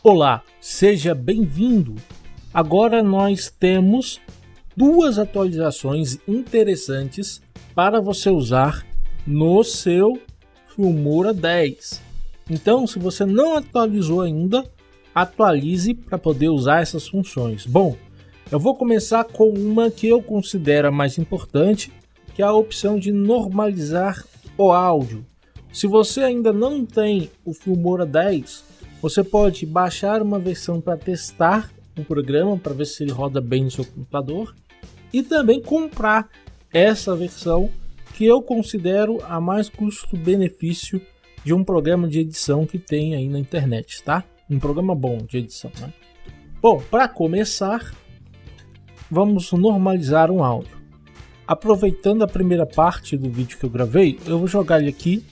Olá, seja bem-vindo! Agora nós temos duas atualizações interessantes para você usar no seu Filmora 10. Então, se você não atualizou ainda, atualize para poder usar essas funções. Bom, eu vou começar com uma que eu considero a mais importante, que é a opção de normalizar o áudio. Se você ainda não tem o Filmora 10, você pode baixar uma versão para testar o programa, para ver se ele roda bem no seu computador, e também comprar essa versão que eu considero a mais custo-benefício de um programa de edição que tem aí na internet, tá? Um programa bom de edição, né? Bom, para começar, vamos normalizar um áudio. Aproveitando a primeira parte do vídeo que eu gravei, eu vou jogar ele aqui,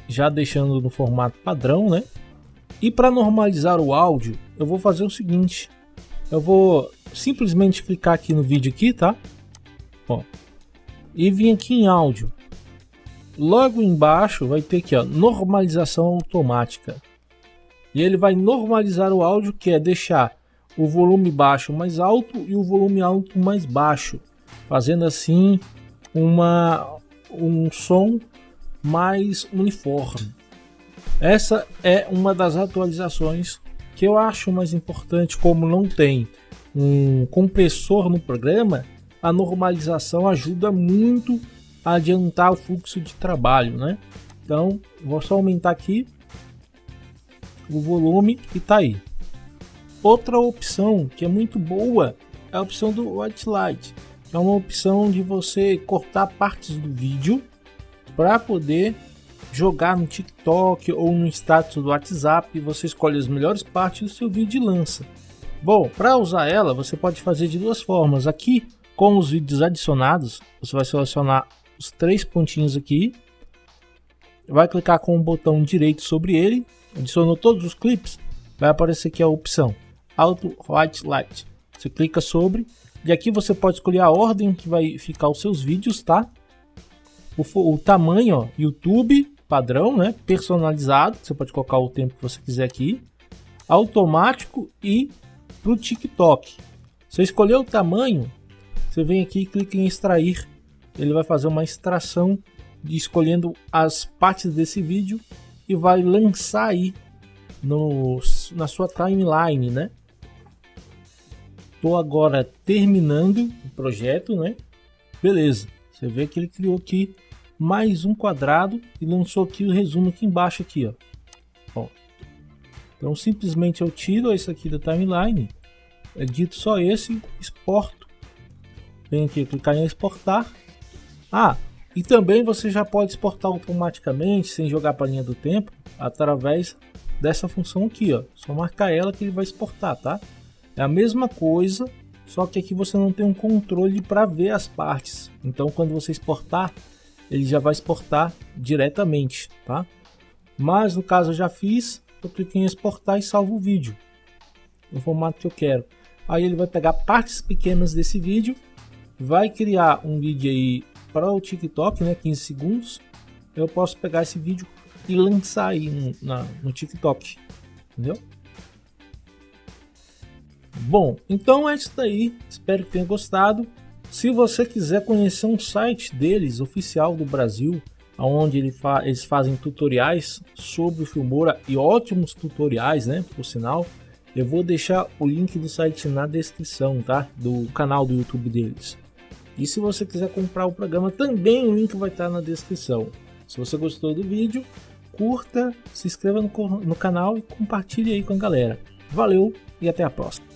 já deixando no formato padrão, né? E para normalizar o áudio, eu vou fazer o seguinte: eu vou simplesmente clicar aqui no vídeo aqui, tá? Ó, e vir aqui em áudio. Logo embaixo vai ter aqui, ó, normalização automática. E ele vai normalizar o áudio, que é deixar o volume baixo mais alto e o volume alto mais baixo, fazendo assim um som mais uniforme. Essa é uma das atualizações que eu acho mais importante. Como não tem um compressor no programa, a normalização ajuda muito a adiantar o fluxo de trabalho, né? Então, vou só aumentar aqui o volume e tá aí. Outra opção que é muito boa é a opção do White Light. É uma opção de você cortar partes do vídeo para poder jogar no TikTok ou no status do WhatsApp. Você escolhe as melhores partes do seu vídeo e lança. Bom, para usar ela, você pode fazer de duas formas. Aqui, com os vídeos adicionados, você vai selecionar os três pontinhos aqui, vai clicar com o botão direito sobre ele, adicionou todos os clipes, vai aparecer aqui a opção Auto White Light. Você clica sobre, e aqui você pode escolher a ordem que vai ficar os seus vídeos, tá? O tamanho, ó, YouTube padrão, né? Personalizado, você pode colocar o tempo que você quiser aqui, automático e pro TikTok. Você escolheu o tamanho, você vem aqui e clica em extrair. Ele vai fazer uma extração escolhendo as partes desse vídeo e vai lançar aí na sua timeline, né? Tô agora terminando o projeto, né? Beleza. Você vê que ele criou aqui mais um quadrado e lançou aqui o resumo aqui embaixo aqui, ó. Então simplesmente eu tiro esse aqui da timeline, edito só esse, exporto. Vem aqui clicar em exportar. E também você já pode exportar automaticamente, sem jogar para a linha do tempo, através dessa função aqui, ó. Só marcar ela que ele vai exportar, tá? É a mesma coisa, só que aqui você não tem um controle para ver as partes. Então quando você exportar, ele já vai exportar diretamente, tá? Mas no caso eu já fiz, eu clico em exportar e salvo o vídeo no formato que eu quero. Aí ele vai pegar partes pequenas desse vídeo, vai criar um vídeo aí para o TikTok, né, 15 segundos. Eu posso pegar esse vídeo e lançar aí no TikTok, entendeu? Bom, então é isso daí, espero que tenha gostado. Se você quiser conhecer um site deles, oficial do Brasil, onde eles fazem tutoriais sobre o Filmora e ótimos tutoriais, né, por sinal, eu vou deixar o link do site na descrição, tá, do canal do YouTube deles. E se você quiser comprar o programa, também o link vai estar na descrição. Se você gostou do vídeo, curta, se inscreva no canal e compartilhe aí com a galera. Valeu e até a próxima.